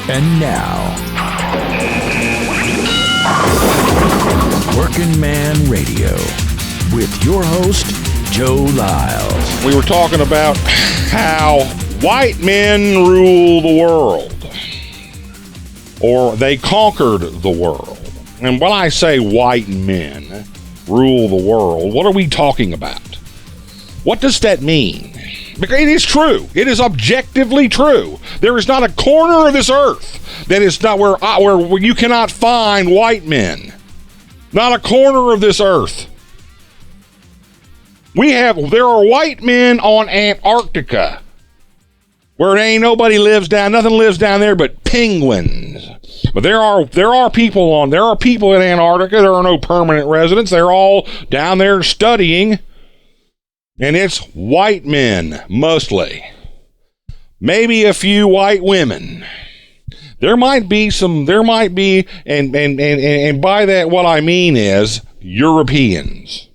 And now, Working Man Radio with your host, Joe Lyles. We were talking about how white men rule the world, or they conquered the world. And when I say white men rule the world, what are we talking about? What does that mean? Because it is true. It is objectively true. There is not a corner of this earth that is not where you cannot find white men. Not a corner of this earth. There are white men on Antarctica, where nothing lives down there but penguins. But there are people in Antarctica. There are no permanent residents. They're all down there studying. And it's white men, mostly. Maybe a few white women. And by that what I mean is Europeans.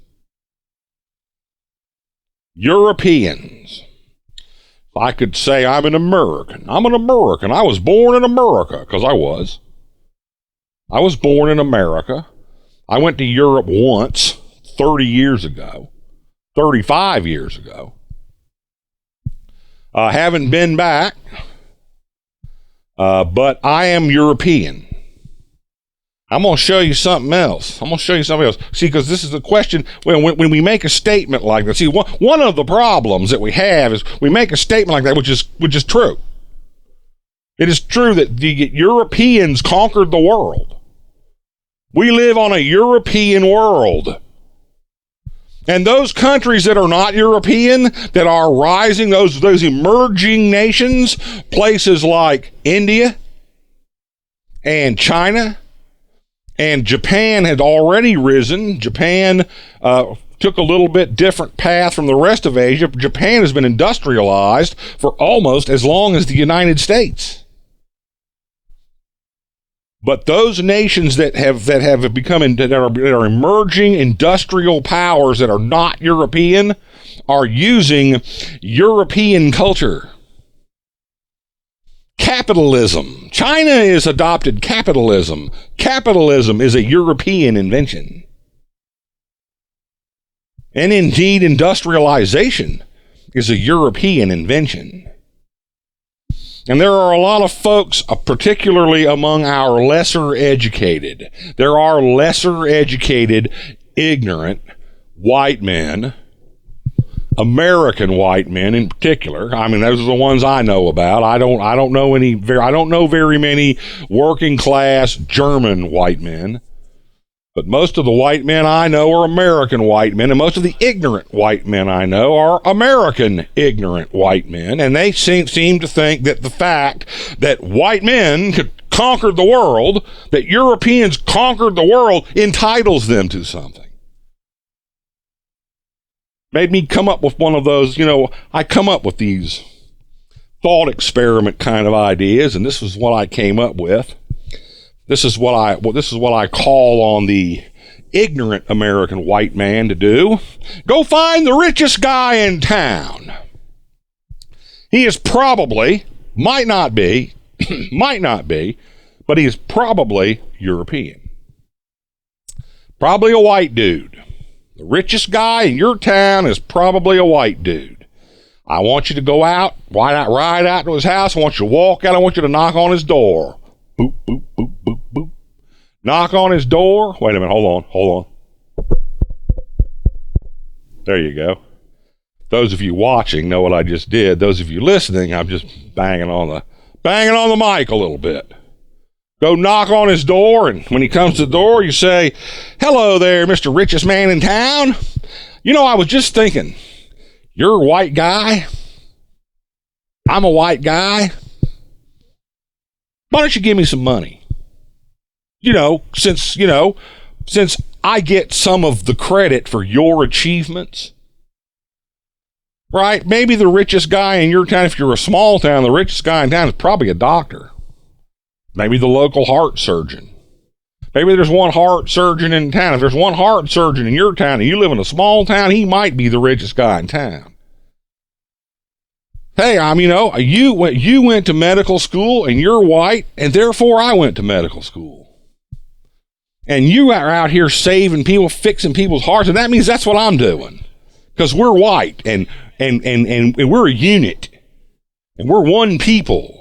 Europeans. I could say I'm an American. I'm an American. I was born in America, because I was. I was born in America. I went to Europe once, 35 years ago. Haven't been back, but I am European. I'm going to show you something else. See, because this is the question, when we make a statement like that. See, one of the problems that we have is we make a statement like that, which is true. It is true that the Europeans conquered the world. We live on a European world. And those countries that are not European, that are rising, those emerging nations, places like India and China and Japan had already risen. Japan took a little bit different path from the rest of Asia. Japan has been industrialized for almost as long as the United States. But those nations that are emerging industrial powers that are not European are using European culture. Capitalism. China has adopted capitalism. Capitalism is a European invention. And indeed, industrialization is a European invention. And there are a lot of folks, particularly among our lesser educated. There are lesser educated, ignorant white men, American white men in particular. I mean, those are the ones I know about. I don't know very many working class German white men. But most of the white men I know are American white men, and most of the ignorant white men I know are American ignorant white men, and they seem to think that the fact that white men could conquer the world, that Europeans conquered the world, entitles them to something. Made me come up with one of those, I come up with these thought experiment kind of ideas, and this is what I came up with. This is what I call on the ignorant American white man to do. Go find the richest guy in town. He is probably, might not be, but he is probably European. Probably a white dude. The richest guy in your town is probably a white dude. I want you to go out, ride out to his house. I want you to walk out. I want you to knock on his door. Boop, boop, boop, boop, boop. Knock on his door. Wait a minute. Hold on. There you go. Those of you watching know what I just did. Those of you listening, I'm just banging on the mic a little bit. Go knock on his door, and when he comes to the door, you say, "Hello there, Mr. Richest Man in town. I was just thinking, you're a white guy. I'm a white guy. Why don't you give me some money? Since I get some of the credit for your achievements." Right? Maybe the richest guy in your town, if you're a small town, the richest guy in town is probably a doctor. Maybe the local heart surgeon. Maybe there's one heart surgeon in town. If there's one heart surgeon in your town and you live in a small town, he might be the richest guy in town. Hey, you went to medical school and you're white, and therefore I went to medical school. And you are out here saving people, fixing people's hearts, and that means that's what I'm doing. Because we're white and we're a unit. And we're one people.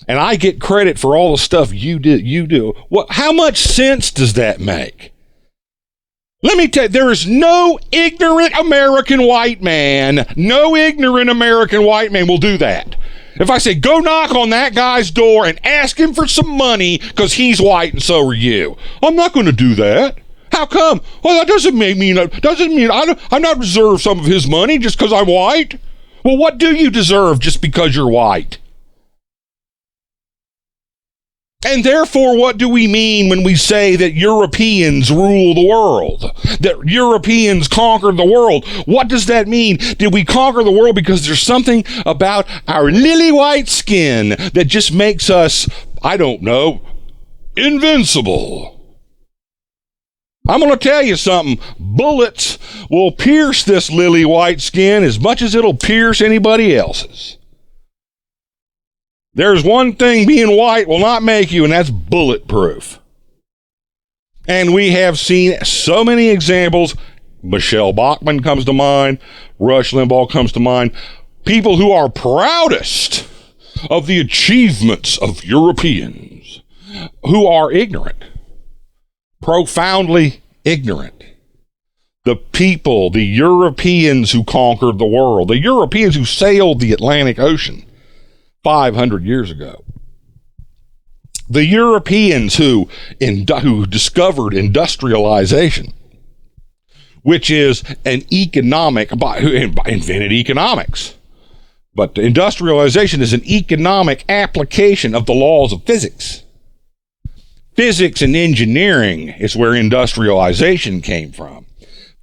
And I get credit for all the stuff you do. How much sense does that make? Let me tell you, there is no ignorant American white man. No ignorant American white man will do that. If I say, go knock on that guy's door and ask him for some money because he's white and so are you. I'm not going to do that. How come? Well, that doesn't mean I'm not deserve some of his money just because I'm white. Well, what do you deserve just because you're white? And therefore, what do we mean when we say that Europeans rule the world? That Europeans conquered the world? What does that mean? Did we conquer the world because there's something about our lily white skin that just makes us, I don't know, invincible? I'm going to tell you something. Bullets will pierce this lily white skin as much as it'll pierce anybody else's. There's one thing being white will not make you, and that's bulletproof. And we have seen so many examples. Michelle Bachmann comes to mind. Rush Limbaugh comes to mind. People who are proudest of the achievements of Europeans who are ignorant. Profoundly ignorant. The people, the Europeans who conquered the world, the Europeans who sailed the Atlantic Ocean 500 years ago. The Europeans who discovered industrialization, which is an economic, invented economics. But industrialization is an economic application of the laws of physics. Physics and engineering is where industrialization came from.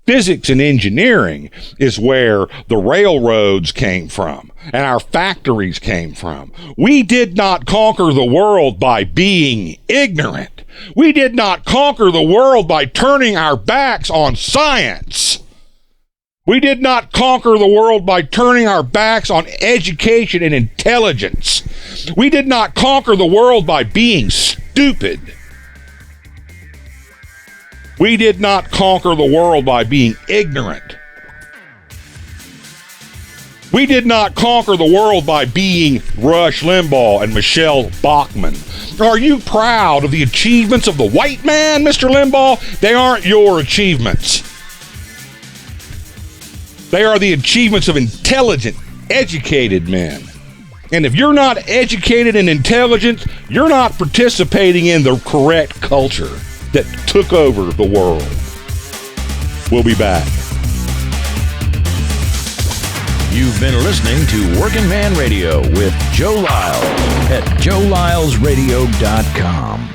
Physics and engineering is where the railroads came from and our factories came from. We did not conquer the world by being ignorant. We did not conquer the world by turning our backs on science. We did not conquer the world by turning our backs on education and intelligence. We did not conquer the world by being stupid. We did not conquer the world by being ignorant. We did not conquer the world by being Rush Limbaugh and Michelle Bachmann. Are you proud of the achievements of the white man, Mr. Limbaugh? They aren't your achievements. They are the achievements of intelligent, educated men. And if you're not educated and intelligent, you're not participating in the correct culture that took over the world. We'll be back. You've been listening to Working Man Radio with Joe Lyles at joelylesradio.com.